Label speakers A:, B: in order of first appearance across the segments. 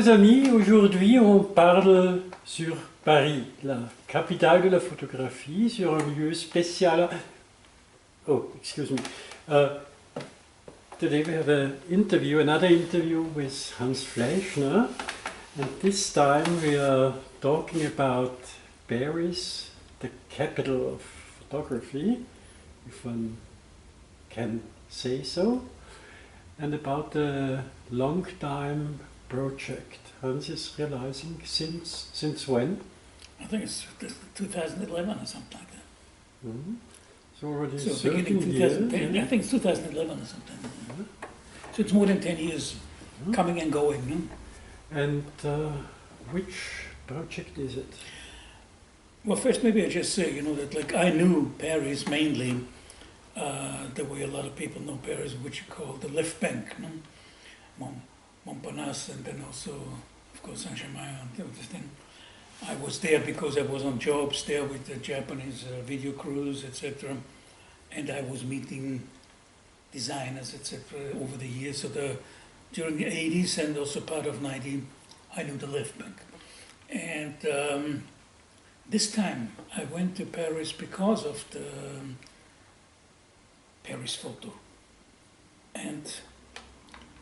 A: Chers amis, aujourd'hui on parle sur Paris, la capitale de la photographie, sur un lieu spécial. Oh, excuse me. Today we have another interview with Hans Fleischner, and this time we are talking about Paris, the capital of photography, if one can say so, and about the long-time project Hans is realizing since when?
B: I think it's 2011 or something like that.
A: Mm-hmm. So already
B: beginning 2010,
A: yeah.
B: I think it's 2011 or something.
A: Yeah.
B: So it's more than 10 years coming and going. No?
A: And which project is it?
B: Well, first maybe I just say, that like I knew Paris mainly the way a lot of people know Paris, which you call the left bank, no? Montparnasse, and then also, of course, Saint-Germain and this thing. I was there because I was on jobs there with the Japanese video crews, etc. And I was meeting designers, etc. over the years. So during the 80s and also part of 90, I knew the left bank. And this time I went to Paris because of the Paris photo. And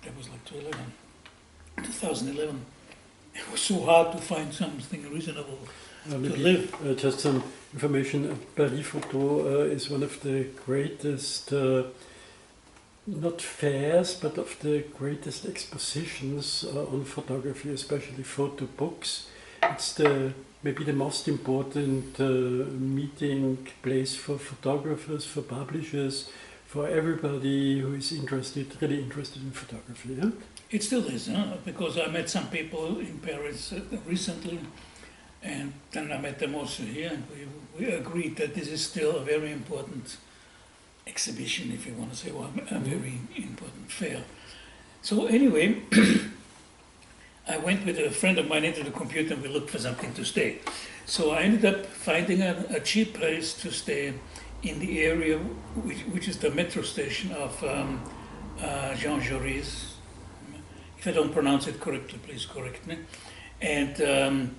B: that was like 2011. It was so hard to find something reasonable to live.
A: Just some information. Paris Photo is one of the greatest, not fairs, but of the greatest expositions on photography, especially photo books. It's maybe the most important meeting place for photographers, for publishers, for everybody who is really interested in photography. Yeah?
B: It still is, because I met some people in Paris recently, and then I met them also here, and we agreed that this is still a very important exhibition, if you want to say, or a very important fair. So anyway, I went with a friend of mine into the computer and we looked for something to stay. So I ended up finding a cheap place to stay in the area, which is the metro station of Jean Jaurès. If I don't pronounce it correctly, please correct me. And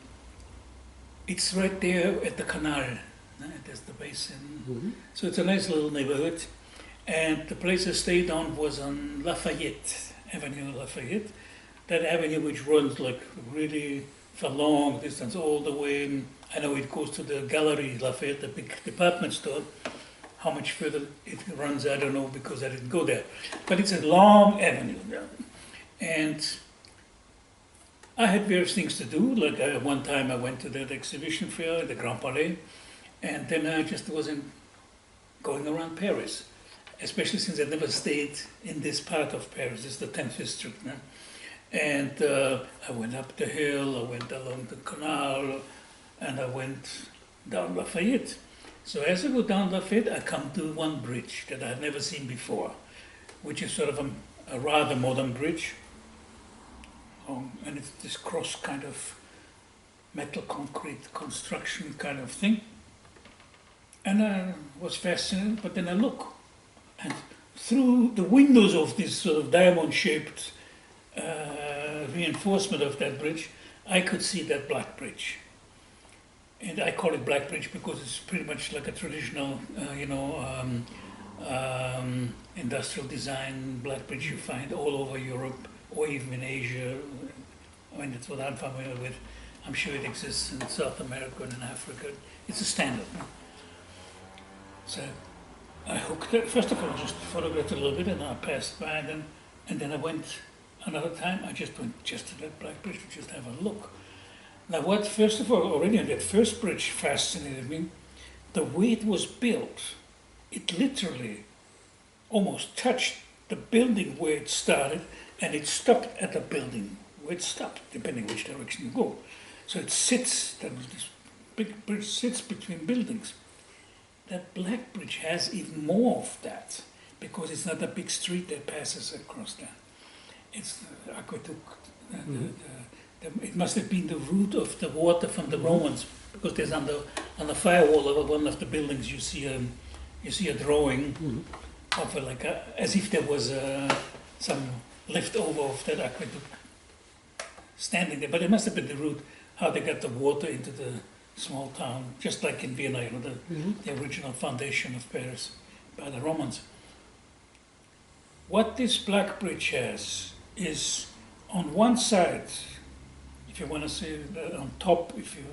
B: it's right there at the canal. There's the basin. Mm-hmm. So it's a nice little neighborhood. And the place I stayed on was on Lafayette, Avenue Lafayette. That avenue which runs like really for long distance all the way. I know it goes to the Galerie Lafayette, the big department store. How much further it runs, I don't know, because I didn't go there. But it's a long avenue. And I had various things to do. Like one time I went to that exhibition fair at the Grand Palais, and then I just wasn't going around Paris, especially since I never stayed in this part of Paris. It's the 10th district. No? And I went up the hill, I went along the canal, and I went down Lafayette. So as I go down Lafayette, I come to one bridge that I had never seen before, which is sort of a rather modern bridge. And it's this cross kind of metal concrete construction kind of thing. And I was fascinated, but then I look, and through the windows of this sort of diamond-shaped reinforcement of that bridge, I could see that black bridge. And I call it black bridge because it's pretty much like a traditional, industrial design black bridge you find all over Europe, or even in Asia. I mean, that's what I'm familiar with. I'm sure it exists in South America and in Africa. It's a standard. No? So I hooked it. First of all, I just photographed a little bit, and I passed by, and then I went another time. I just went just to that black bridge to just have a look. Now, what first of all, already on that first bridge fascinated me, the way it was built. It literally almost touched the building where it started, and it stopped at the building where it stopped, depending which direction you go. So it sits, this big bridge sits between buildings. That black bridge has even more of that, because it's not a big street that passes across that. It's the aqueduct. It must have been the route of the water from the Romans, because there's on the firewall of one of the buildings you see a drawing of as if there was some leftover of that aqueduct. standing there. But it must have been the route, how they got the water into the small town, just like in Vienna, the original foundation of Paris by the Romans. What this black bridge has is on one side, if you want to see on top, if you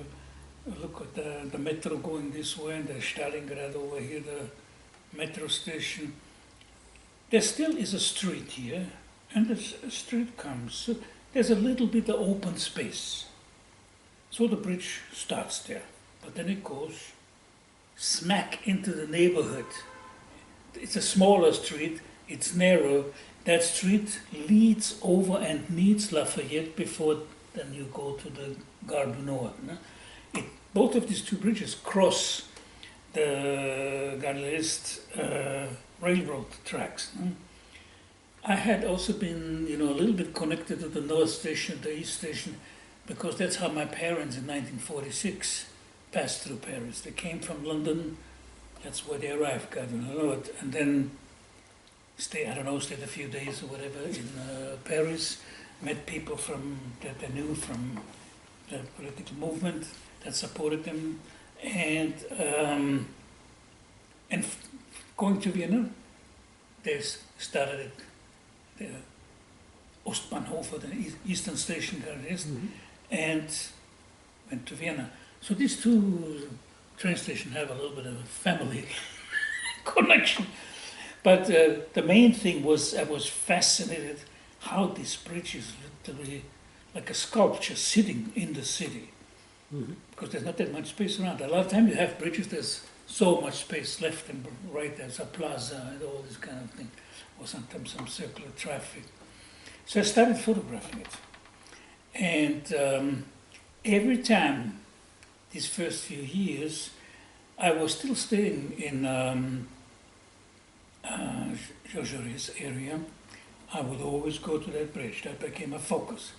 B: look at the metro going this way and the Stalingrad over here, the metro station, there still is a street here, and the street comes. So there's a little bit of open space. So the bridge starts there, but then it goes smack into the neighborhood. It's a smaller street, it's narrow. That street leads over and meets Lafayette before then you go to the Gare du Nord. No? Both of these two bridges cross the Gare de l'Est railroad tracks. No? I had also been, a little bit connected to the North Station, the East Station, because that's how my parents in 1946 passed through Paris. They came from London, that's where they arrived, God knows it, and then stayed a few days or whatever in Paris, met people that they knew from the political movement that supported them, and going to Vienna, they started the Ostbahnhof, or the Eastern Station, and went to Vienna. So these two train stations have a little bit of a family connection. But the main thing was I was fascinated how this bridge is literally like a sculpture sitting in the city. Because there's not that much space around. A lot of times you have bridges, there's so much space left and right, there's a plaza and all this kind of thing, or sometimes some circular traffic. So I started photographing it. And every time, these first few years, I was still staying in Jaugeries area. I would always go to that bridge. That became a focus.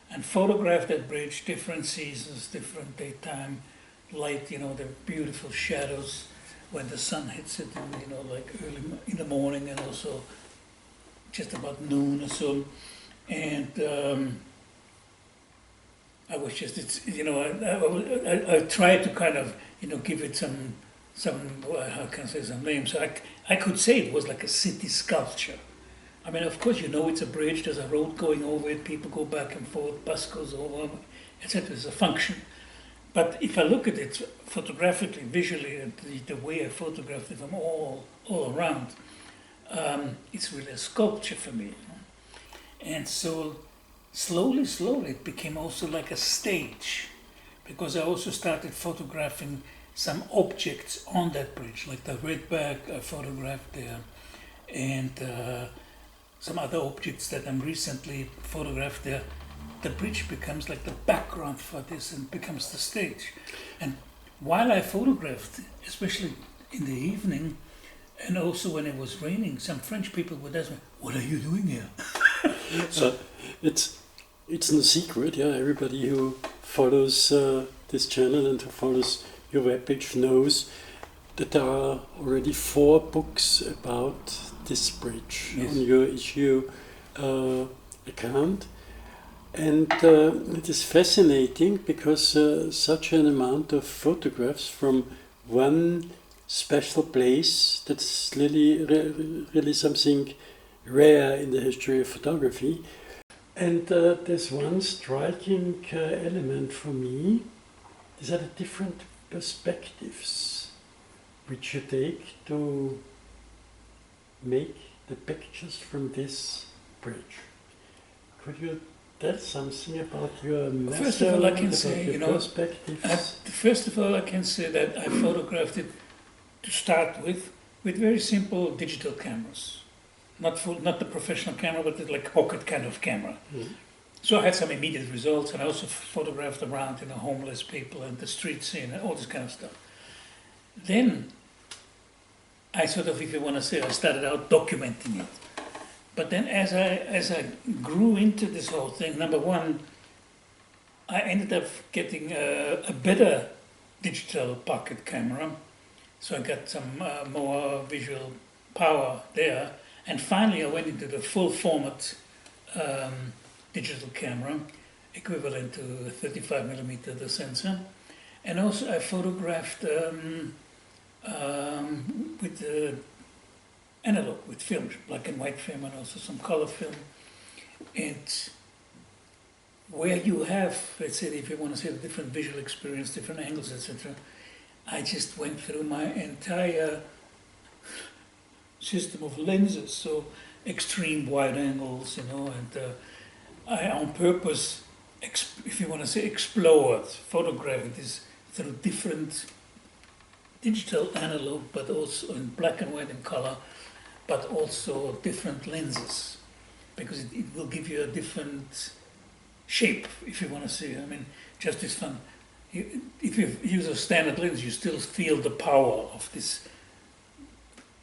B: And photograph that bridge, different seasons, different daytime, light, the beautiful shadows when the sun hits it, and, like early in the morning and also just about noon or so. And I was just, I tried to kind of, give it some, how can I say, some name. So I could say it was like a city sculpture. I mean, of course, it's a bridge, there's a road going over it, people go back and forth, bus goes over, etc. It's a function. But if I look at it photographically, visually, and the way I photographed it from all around, it's really a sculpture for me. And so slowly, it became also like a stage, because I also started photographing some objects on that bridge, like the red bag I photographed there, and some other objects that I'm recently photographed there. The bridge becomes like the background for this and becomes the stage. And while I photographed, especially in the evening, and also when it was raining, some French people would ask me, "What are you doing here?"
A: So it's no secret, yeah. Everybody who follows this channel and who follows your webpage knows that there are already 4 books about this bridge on your issue account. And it is fascinating because such an amount of photographs from one special place, that's really something rare in the history of photography. And there's one striking element for me. These are the different perspectives which you take to make the pictures from this bridge. Could you tell something about your method?
B: First of all, I can say,
A: perspectives?
B: First of all, I can say that I photographed it to start with very simple digital cameras. Not the professional camera, but like pocket kind of camera. Mm-hmm. So I had some immediate results, and I also photographed around, homeless people and the street scene and all this kind of stuff. Then I sort of, if you want to say, I started out documenting it. But then as I grew into this whole thing, number one, I ended up getting a better digital pocket camera. So I got some more visual power there. And finally I went into the full format digital camera. equivalent to a 35mm the sensor. And also I photographed with analog, with film, black and white film, and also some color film. And where you have, let's say, if you want to say a different visual experience, different angles, etc., I just went through my entire system of lenses, so extreme wide angles, and I on purpose, if you want to say, explored photographing this through different digital, analog, but also in black and white and color, but also different lenses, because it will give you a different shape, if you want to see. I mean, just as fun. If you use a standard lens, you still feel the power of this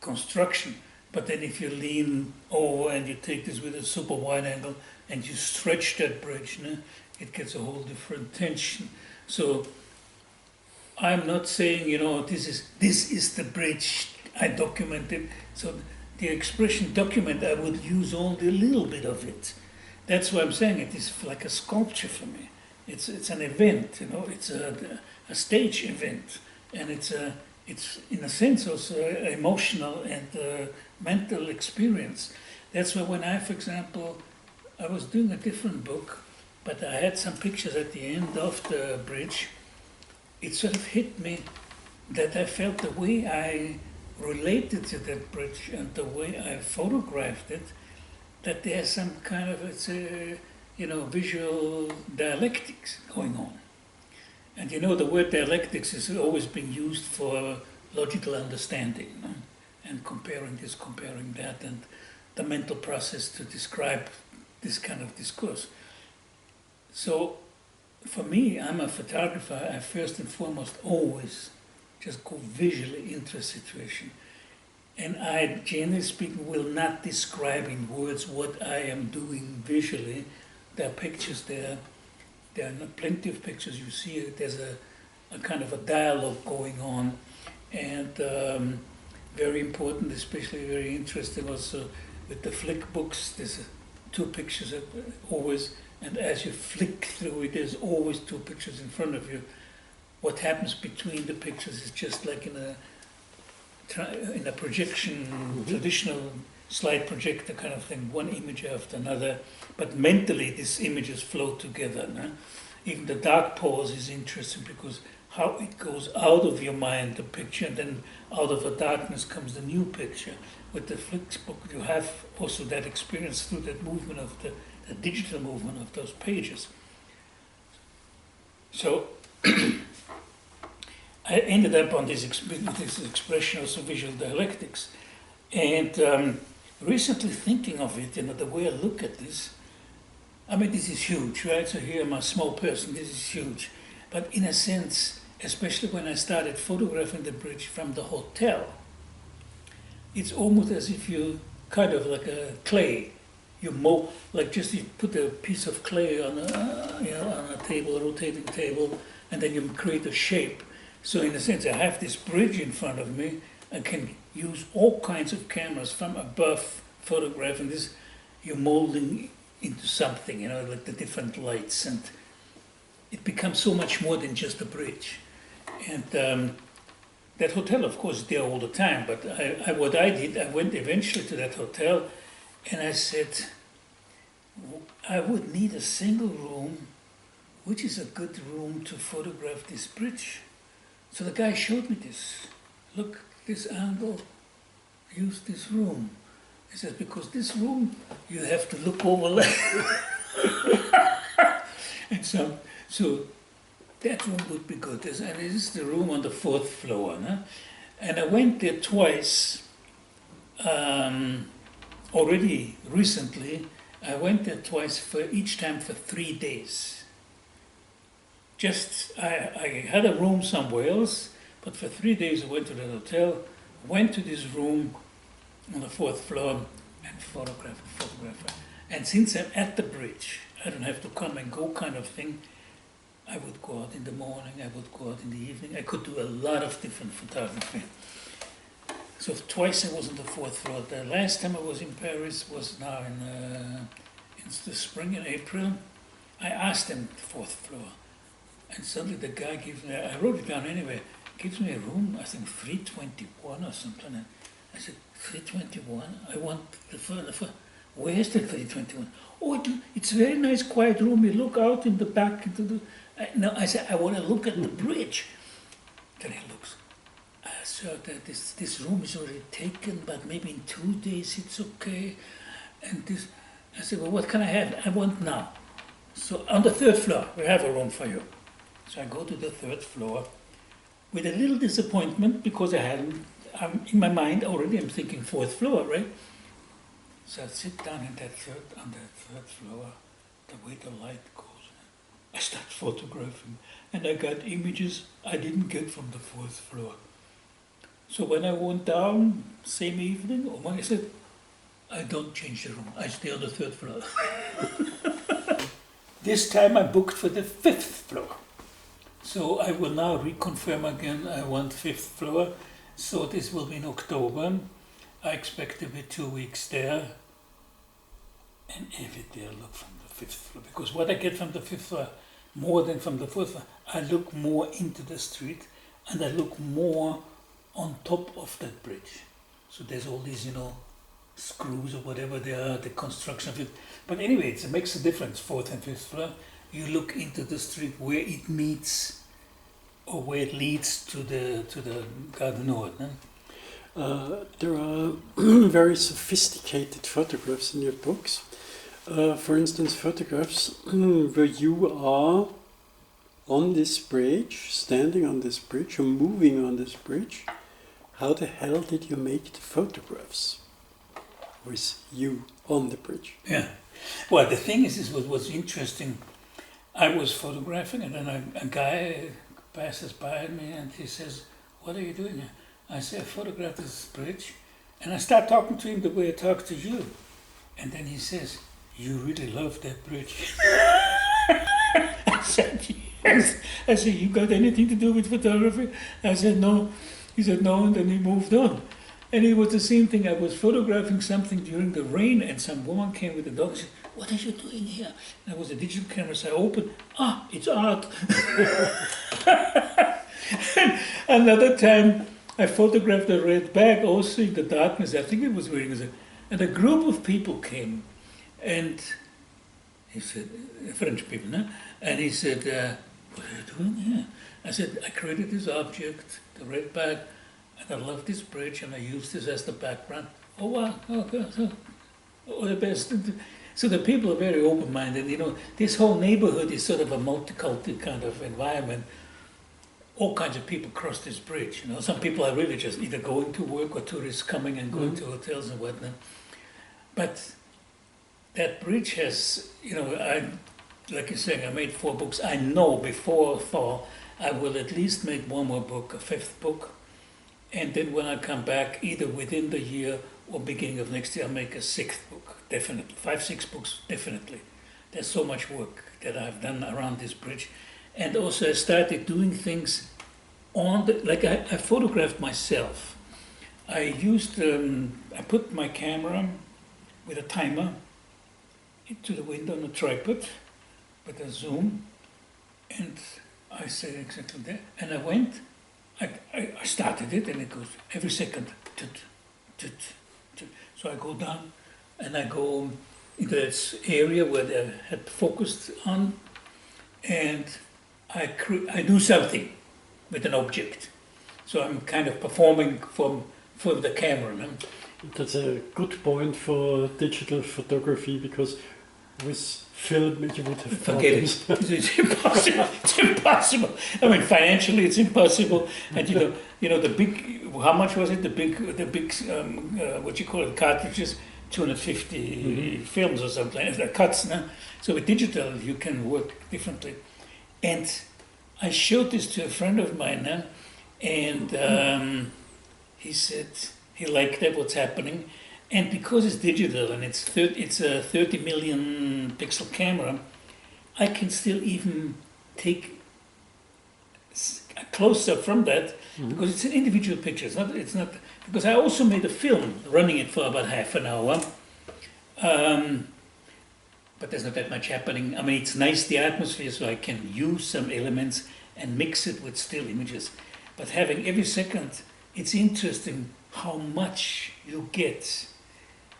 B: construction. But then if you lean over and you take this with a super wide angle and you stretch that bridge, it gets a whole different tension. So I'm not saying, this is the bridge I documented. So the expression document, I would use only a little bit of it. That's why I'm saying it is like a sculpture for me. It's an event, it's a stage event, and it's in a sense also emotional and mental experience. That's why when I, for example, I was doing a different book, but I had some pictures at the end of the bridge. It sort of hit me that I felt the way I related to that bridge and the way I photographed it, that there's some kind of, visual dialectics going on. And the word dialectics has always been used for logical understanding, and comparing this, comparing that, and the mental process to describe this kind of discourse. So for me, I'm a photographer. I first and foremost always just go visually into a situation. And I, generally speaking, will not describe in words what I am doing visually. There are pictures there. There are plenty of pictures. You see there's a kind of a dialogue going on. And very important, especially very interesting also with the flick books. There's two pictures always. And as you flick through it, there's always two pictures in front of you. What happens between the pictures is just like in a projection, traditional slide projector kind of thing, one image after another, but mentally these images flow together. Even the dark pause is interesting because how it goes out of your mind, the picture, and then out of the darkness comes the new picture. With the flicks book, you have also that experience through that movement of the digital movement of those pages. So I ended up on this expression also visual dialectics, and recently thinking of it, the way I look at this, I mean, this is huge, right? So here I'm a small person, this is huge. But in a sense, especially when I started photographing the bridge from the hotel, it's almost as if you kind of like a clay, you put a piece of clay on a table, a rotating table, and then you create a shape. So in a sense, I have this bridge in front of me. I can use all kinds of cameras from above photographing this. You're molding into something, like the different lights, and it becomes so much more than just a bridge. And that hotel, of course, is there all the time, but what I did, I went eventually to that hotel, and I said, I would need a single room, which is a good room to photograph this bridge. So the guy showed me this. Look, this angle, use this room. He says, because this room, you have to look over and so that room would be good. And this is the room on the 4th floor. And I went there twice, already recently. I went there twice, for each time for 3 days. I had a room somewhere else, but for 3 days I went to the hotel, went to this room on the 4th floor and photographed. And since I'm at the bridge, I don't have to come and go kind of thing. I would go out in the morning, I would go out in the evening. I could do a lot of different photography. So twice I was on the 4th floor. The last time I was in Paris was now in the spring, in April. I asked him the fourth floor, and suddenly the guy gives me, I wrote it down anyway, gives me a room, I think 321 or something. And I said, 321? I want the first. Where's the 321? Oh, it's a very nice quiet room. You look out in the back into the... No, I said, I want to look at the bridge. Then he looks, sir, this room is already taken, but maybe in 2 days it's okay. And this, I said, well, what can I have? I want now. So on the third floor, we have a room for you. So I go to the third floor with a little disappointment because I'm in my mind already, I'm thinking fourth floor, right? So I sit down on that third floor, the way the light goes. I start photographing, and I got images I didn't get from the fourth floor. So when I went down, same evening, I said, I don't change the room, I stay on the third floor. This time I booked for the fifth floor. So I will now reconfirm again, I want fifth floor. So this will be in October. I expect to be 2 weeks there. And every day I look from the fifth floor. Because what I get from the fifth floor, more than from the fourth floor, I look more into the street and I look more on top of that bridge. So there's all these, screws or whatever they are, the construction of it. But anyway, it makes a difference, fourth and fifth floor. You look into the street where it meets or where it leads to the Gare du Nord.
A: There are very sophisticated photographs in your books. For instance, photographs where you are on this bridge, standing on this bridge, or moving on this bridge. How the hell did you make the photographs with you on the bridge?
B: Yeah. Well, the thing is what was interesting. I was photographing, and then a guy passes by me, and he says, "What are you doing here?" I say, "I photographed this bridge," and I start talking to him the way I talk to you. And then he says, "You really love that bridge." I said, "Yes." I said, "You got anything to do with photography?" I said, "No." He said, "No," and then he moved on. And it was the same thing. I was photographing something during the rain, and some woman came with a dog and said, "What are you doing here?" And it was a digital camera, so I opened, it's art. And another time, I photographed a red bag also in the darkness. I think it was wearing a... And a group of people came, and he said, French people, no? And he said, "What are you doing here?" I said, "I created this object, the red bag, and I love this bridge, and I use this as the background." "Oh, wow, okay, all the best." So the people are very open-minded. This whole neighborhood is sort of a multicultural kind of environment. All kinds of people cross this bridge. Some people are really just either going to work or tourists coming and going to hotels and whatnot. But that bridge has, like you're saying, I made 4 books. I know before fall I will at least make one more book, a 5th book. And then when I come back, either within the year or beginning of next year, I'll make a 6th book, definitely. 5, 6 books, definitely. There's so much work that I've done around this bridge. And also I started doing things on I photographed myself. I put my camera with a timer into the window on a tripod with a zoom, and I said exactly that. And I went, I started it, and it goes every second, tut, tut, tut. So I go down, and I go into this area where they had focused on, and I do something with an object. So I'm kind of performing for the camera. No?
A: That's a good point for digital photography, because with film you would have
B: forget it. It's impossible. It's impossible. I mean, financially it's impossible. And the big, how much was it? The big, what you call it, cartridges, 250 films or something, cuts. No? So with digital you can work differently. And I showed this to a friend of mine, and he said he liked that, what's happening. And because it's digital and it's a 30 million pixel camera, I can still even take a close-up from that, because it's an individual picture. It's not because I also made a film running it for about half an hour. but there's not that much happening. I mean, it's nice, the atmosphere, so I can use some elements and mix it with still images. But having every second, it's interesting how much you get.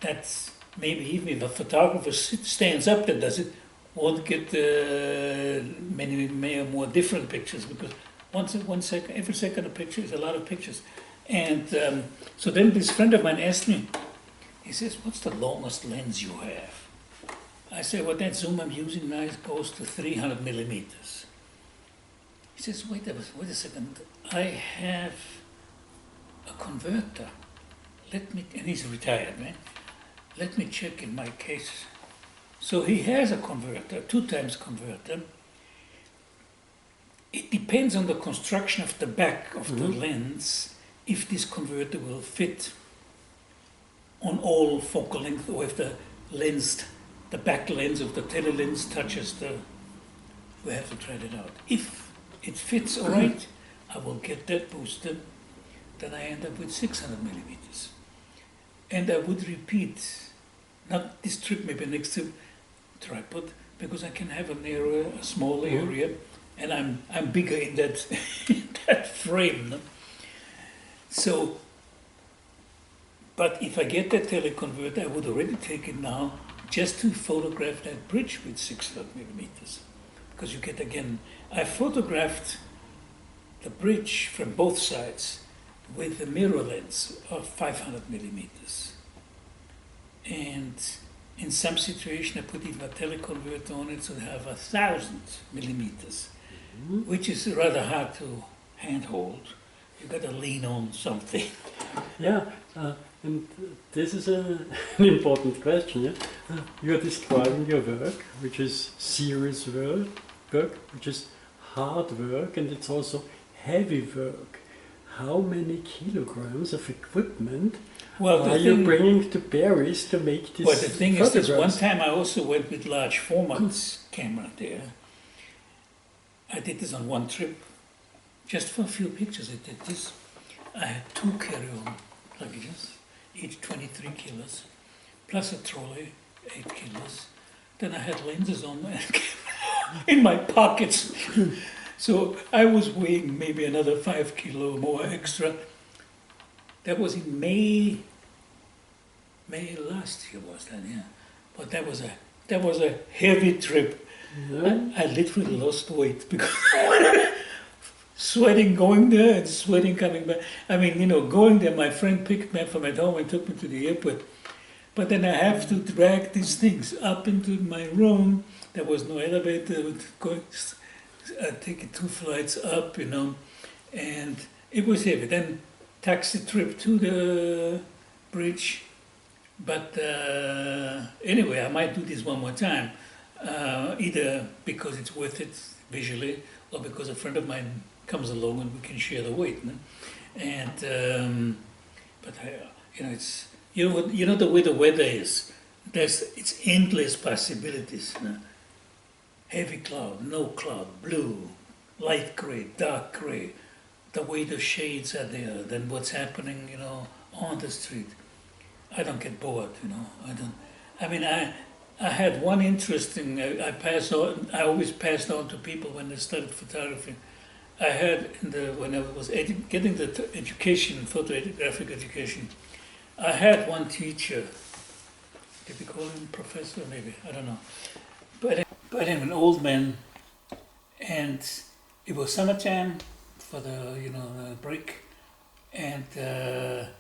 B: That's maybe even if a photographer stands up that does it, won't get many more different pictures, because every second a picture is a lot of pictures. And so then this friend of mine asked me, he says, what's the longest lens you have? I say, well, that zoom I'm using now goes to 300 millimeters. He says, wait a second, I have a converter. And he's retired, man. Let me check in my case. So he has a converter, 2 times converter. It depends on the construction of the back of the lens, if this converter will fit on all focal length, or if the back lens of the telelens touches we have to try that out. If it fits all right, I will get that booster, then I end up with 600 millimeters. And I would repeat, not this trip, maybe next trip, tripod, because I can have a small area, and I'm bigger in that in that frame. No? So, but if I get that teleconverter, I would already take it now just to photograph that bridge with 600 millimeters, because you get again. I photographed the bridge from both sides with a mirror lens of 500 millimeters, and in some situation I put even a teleconverter on it, so I have 1,000 millimeters, which is rather hard to handhold. You got to lean on something.
A: Yeah, and this is an important question. Yeah? You are describing your work, which is serious work, which is hard work, and it's also heavy work. How many kilograms of equipment are you bringing to Paris to make this?
B: Well, the thing is this, one time I also went with large formats camera there. I did this on one trip. Just for a few pictures I did this. I had 2 carry-on luggages, each 23 kilos, plus a trolley, 8 kilos. Then I had lenses on in my pockets. So I was weighing maybe another 5 kilo more extra. That was in May last year was that, yeah. But that was a heavy trip. Yeah. I literally lost weight because sweating going there and sweating coming back. I mean, going there, my friend picked me up from at home and took me to the airport. But then I have to drag these things up into my room. There was no elevator. Taking 2 flights up, and it was heavy. Then taxi trip to the bridge. But anyway, I might do this one more time, either because it's worth it visually, or because a friend of mine comes along and we can share the weight. No? And but it's the way the weather is. It's endless possibilities. No? Heavy cloud, no cloud, blue, light gray, dark gray, the way the shades are there, then what's happening, on the street. I don't get bored, I mean, I had one interesting, I always passed on to people when they started photography. I had, when I was getting the education, photographic education, I had one teacher, did we call him professor maybe, I don't know. But I'm an old man, and it was summertime for the break, and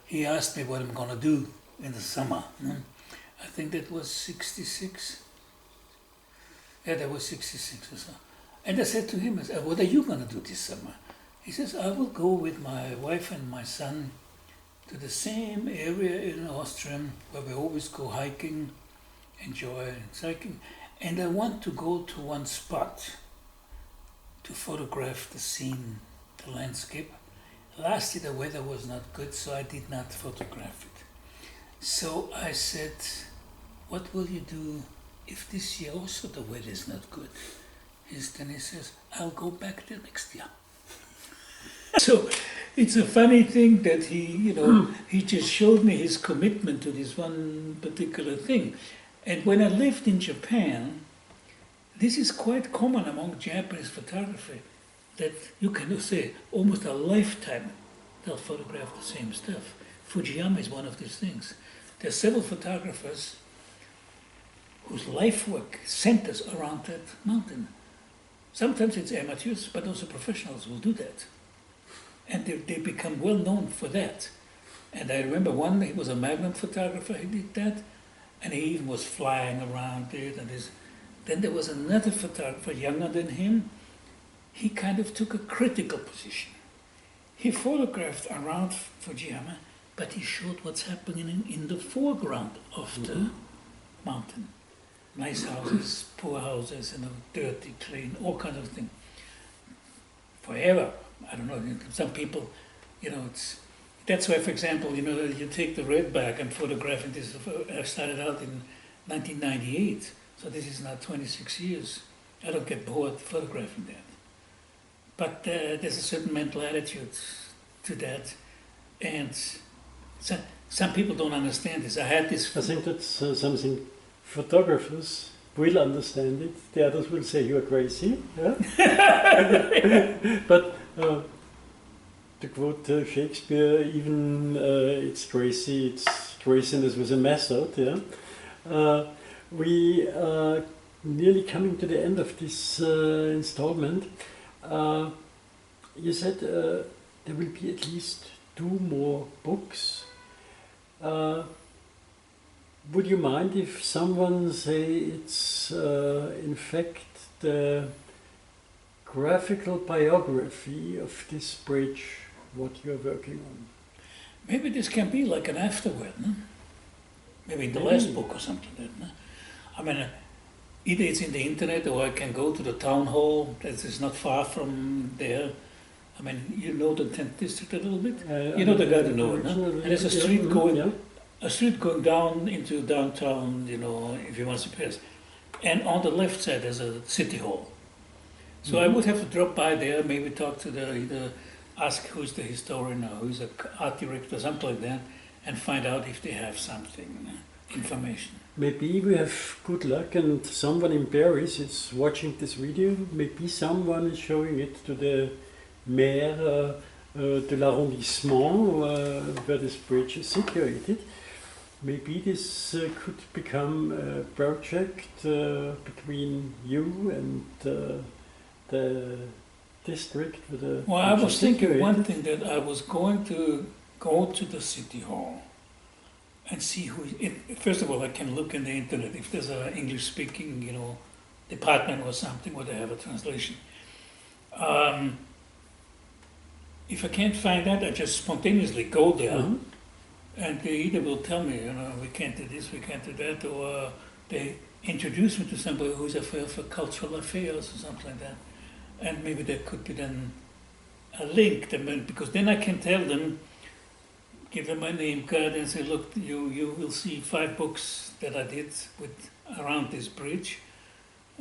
B: he asked me what I'm gonna do in the summer. I think that was 66. Yeah, that was 66 or so. And I said to him, what are you gonna do this summer? He says, I will go with my wife and my son to the same area in Austria where we always go hiking, enjoy hiking. And I want to go to one spot to photograph the scene, the landscape. Last year the weather was not good, so I did not photograph it. So I said, what will you do if this year also the weather is not good? Then he says, I'll go back there next year. So it's a funny thing that he just showed me his commitment to this one particular thing. And when I lived in Japan, this is quite common among Japanese photography, that you can say almost a lifetime they'll photograph the same stuff. Fujiyama is one of these things. There are several photographers whose life work centers around that mountain. Sometimes it's amateurs, but also professionals will do that. And they become well known for that. And I remember one, he was a magnum photographer, he did that, and he even was flying around it. And then there was another photographer younger than him. He kind of took a critical position. He photographed around Fujiyama, but he showed what's happening in the foreground of the mountain. Nice houses, poor houses, dirty, clean, all kinds of things. Forever, I don't know, some people, that's why, for example, you take the red bag, I'm photographing this, I started out in 1998, so this is now 26 years. I don't get bored photographing that. But there's a certain mental attitude to that, and some people don't understand this. I had this...
A: I think that's something photographers will understand it, the others will say you're crazy. Yeah? But to quote Shakespeare, even it's crazy, it's craziness with a method. Yeah? We are nearly coming to the end of this installment. You said there will be at least 2 more books. Would you mind if someone say it's in fact the graphical biography of this bridge, what you're working on?
B: Maybe this can be like an afterword, no? Maybe the last book or something like that. No? I mean, either it's in the internet or I can go to the town hall that is not far from there. I mean, you know the 10th district a little bit? You know the garden, no? And there's a street going down into downtown, if you want to see Paris. And on the left side there's a city hall. So I would have to drop by there, maybe talk to either ask who's the historian or who's the art director, something like that, and find out if they have something, information.
A: Maybe we have good luck and someone in Paris is watching this video. Maybe someone is showing it to the mayor de l'arrondissement where this bridge is situated. Maybe this could become a project between you and the district.
B: Well, I was thinking one thing, that I was going to go to the city hall and see first of all, I can look in the internet if there's an English-speaking, department or something where they have a translation. If I can't find that, I just spontaneously go there, and they either will tell me, we can't do this, we can't do that, or they introduce me to somebody who's for cultural affairs or something like that. And maybe there could be then a link, because then I can tell them, give them my name card and say, look, you will see 5 books that I did around this bridge,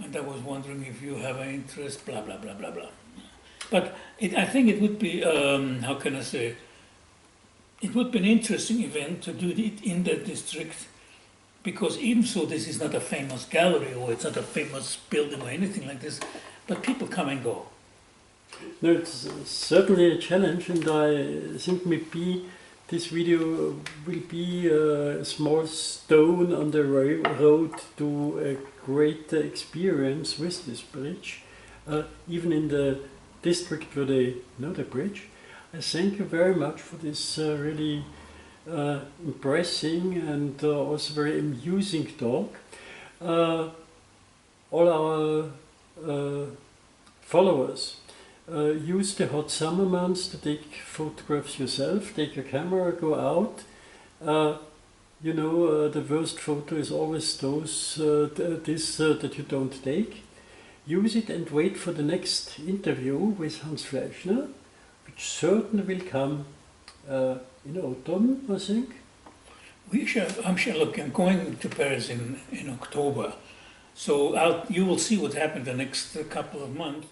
B: and I was wondering if you have an interest, blah, blah, blah, blah, blah. But I think it would be, how can I say, it would be an interesting event to do it in the district, because even so this is not a famous gallery or it's not a famous building or anything like this, but people come and go.
A: No, it's certainly a challenge, and I think maybe this video will be a small stone on the road to a great experience with this bridge, even in the district where they know the bridge. I thank you very much for this really impressive and also very amusing talk. All our followers, use the hot summer months to take photographs yourself, take your camera, go out. The worst photo is always that you don't take. Use it and wait for the next interview with Hans Fleischner, which certainly will come in autumn, I think.
B: I'm going to Paris in October, so you will see what happened the next couple of months.